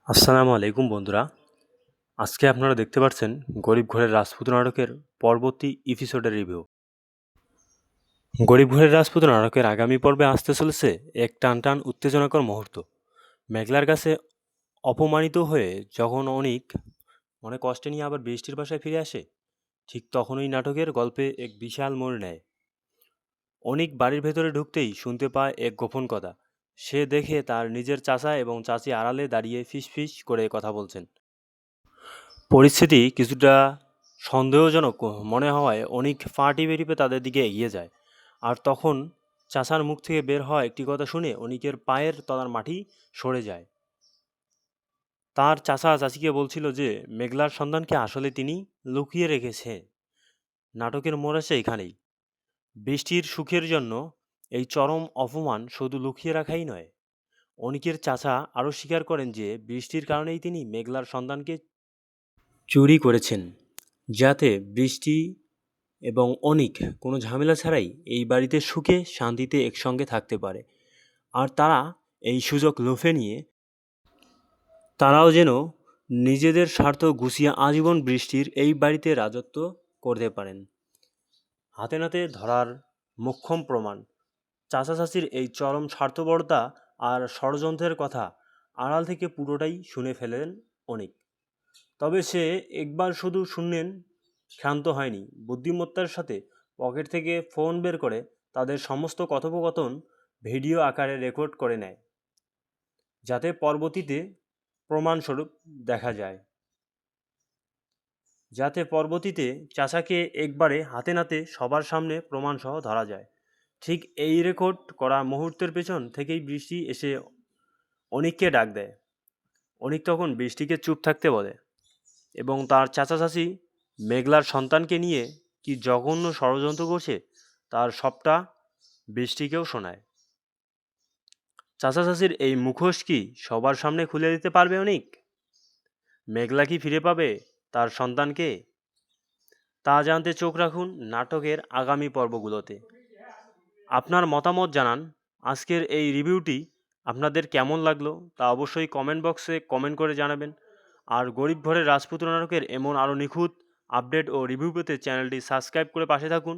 আসসালামু আলাইকুম বন্ধুরা। আজকে আপনারা দেখতে পাচ্ছেন গরিব ঘরের রাজপুত নাটকের পরবর্তী এপিসোডের রিভিউ। গরিব ঘরের রাজপুত নাটকের আগামী পর্বে আসতে চলেছে এক টানটান উত্তেজনাকর মুহূর্ত। মেঘলার কাছে অপমানিত হয়ে যখন অনিক অনেক কষ্টে নিয়ে আবার বৃষ্টির বাসায় ফিরে আসে, ঠিক তখনই নাটকের গল্পে এক বিশাল মোড় নেয়। অনিক বাড়ির ভেতরে ঢুকতেই শুনতে পায় এক গোপন কথা। সে দেখে তার নিজের চাচা এবং চাচি আড়ালে দাঁড়িয়ে ফিসফিস করে কথা বলছেন। পরিস্থিতি কিছুটা সন্দেহজনক মনে হওয়ায় অনিক পা টিপে টিপে তাদের দিকে এগিয়ে যায়। আর তখন চাচার মুখ থেকে বের হওয়া একটি কথা শুনে অনিকের পায়ের তলার মাটি সরে যায়। তার চাচা চাচিকে বলছিল যে মেঘলার সন্তানকে আসলে তিনি লুকিয়ে রেখেছে। নাটকের মোড় আসে এখানেই। বৃষ্টির সুখের জন্য এই চরম অপমান শুধু লুকিয়ে রাখাই নয়, অনিকের চাচা আরও স্বীকার করেন যে বৃষ্টির কারণেই তিনি মেঘলার সন্তানকে চুরি করেছেন, যাতে বৃষ্টি এবং অনিক কোনো ঝামেলা ছাড়াই এই বাড়িতে সুখে শান্তিতে একসঙ্গে থাকতে পারে। আর তারা এই সুযোগ লুফে নিয়ে তারাও যেন নিজেদের স্বার্থ গুছিয়ে আজীবন বৃষ্টির এই বাড়িতে রাজত্ব করতে পারেন। হাতে নাতে ধরার মোক্ষম প্রমাণ, চাচা চাচির এই চরম স্বার্থপরতা আর ষড়যন্ত্রের কথা আড়াল থেকে পুরোটাই শুনে ফেলেন অনিক। তবে সে একবার শুধু শুনলেন ক্ষান্ত হয়নি। বুদ্ধিমত্তার সাথে পকেট থেকে ফোন বের করে তাদের সমস্ত কথোপকথন ভিডিও আকারে রেকর্ড করে নেয়, যাতে পরবর্তীতে প্রমাণস্বরূপ দেখা যায়। যাতে পরবর্তীতে চাচাকে একবারে হাতে নাতে সবার সামনে প্রমাণসহ ধরা যায়। ঠিক এই রেকর্ড করা মুহূর্তের পেছন থেকেই বৃষ্টি এসে অনিককে ডাক দেয়। অনিক তখন বৃষ্টিকে চুপ থাকতে বলে এবং তার চাচা চাচি মেঘলার সন্তানকে নিয়ে কি জঘন্য ষড়যন্ত্র করছে তার সবটা বৃষ্টিকেও শোনায়। চাচা চাচির এই মুখোশ কি সবার সামনে খুলে দিতে পারবে অনিক? মেঘলা কি ফিরে পাবে তার সন্তানকে? তা জানতে চোখ রাখুন নাটকের আগামী পর্বগুলোতে। আপনার মতামত জানান। আজকের এই রিভিউটি আপনাদের কেমন লাগলো তা অবশ্যই কমেন্ট বক্সে কমেন্ট করে জানাবেন। আর গরিব ঘরের রাজপুত নাটকের এমন আরও নিখুঁত আপডেট ও রিভিউ পেতে চ্যানেলটি সাবস্ক্রাইব করে পাশে থাকুন।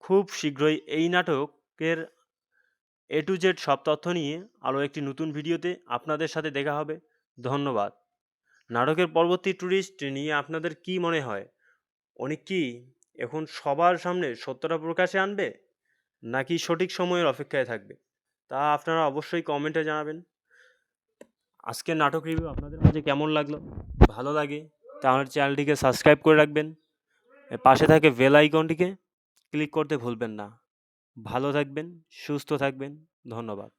খুব শীঘ্রই এই নাটকের এ টু জেড সব তথ্য নিয়ে আরও একটি নতুন ভিডিওতে আপনাদের সাথে দেখা হবে। ধন্যবাদ। নাটকের পরবর্তী টুইস্ট নিয়ে আপনাদের কি মনে হয়? অনিক কি এখন সবার সামনে সত্যটা প্রকাশে আনবে, নাকি সঠিক সময়ের অপেক্ষায় থাকবে? তা আপনারা অবশ্যই কমেন্টে জানাবেন। আজকের নাটক রিভিউ আপনাদের মাঝে কেমন লাগলো? ভালো লাগে তাহলে চ্যানেলটিকে সাবস্ক্রাইব করে রাখবেন। পাশে থাকে বেল আইকনটিকে ক্লিক করতে ভুলবেন না। ভালো থাকবেন, সুস্থ থাকবেন। ধন্যবাদ।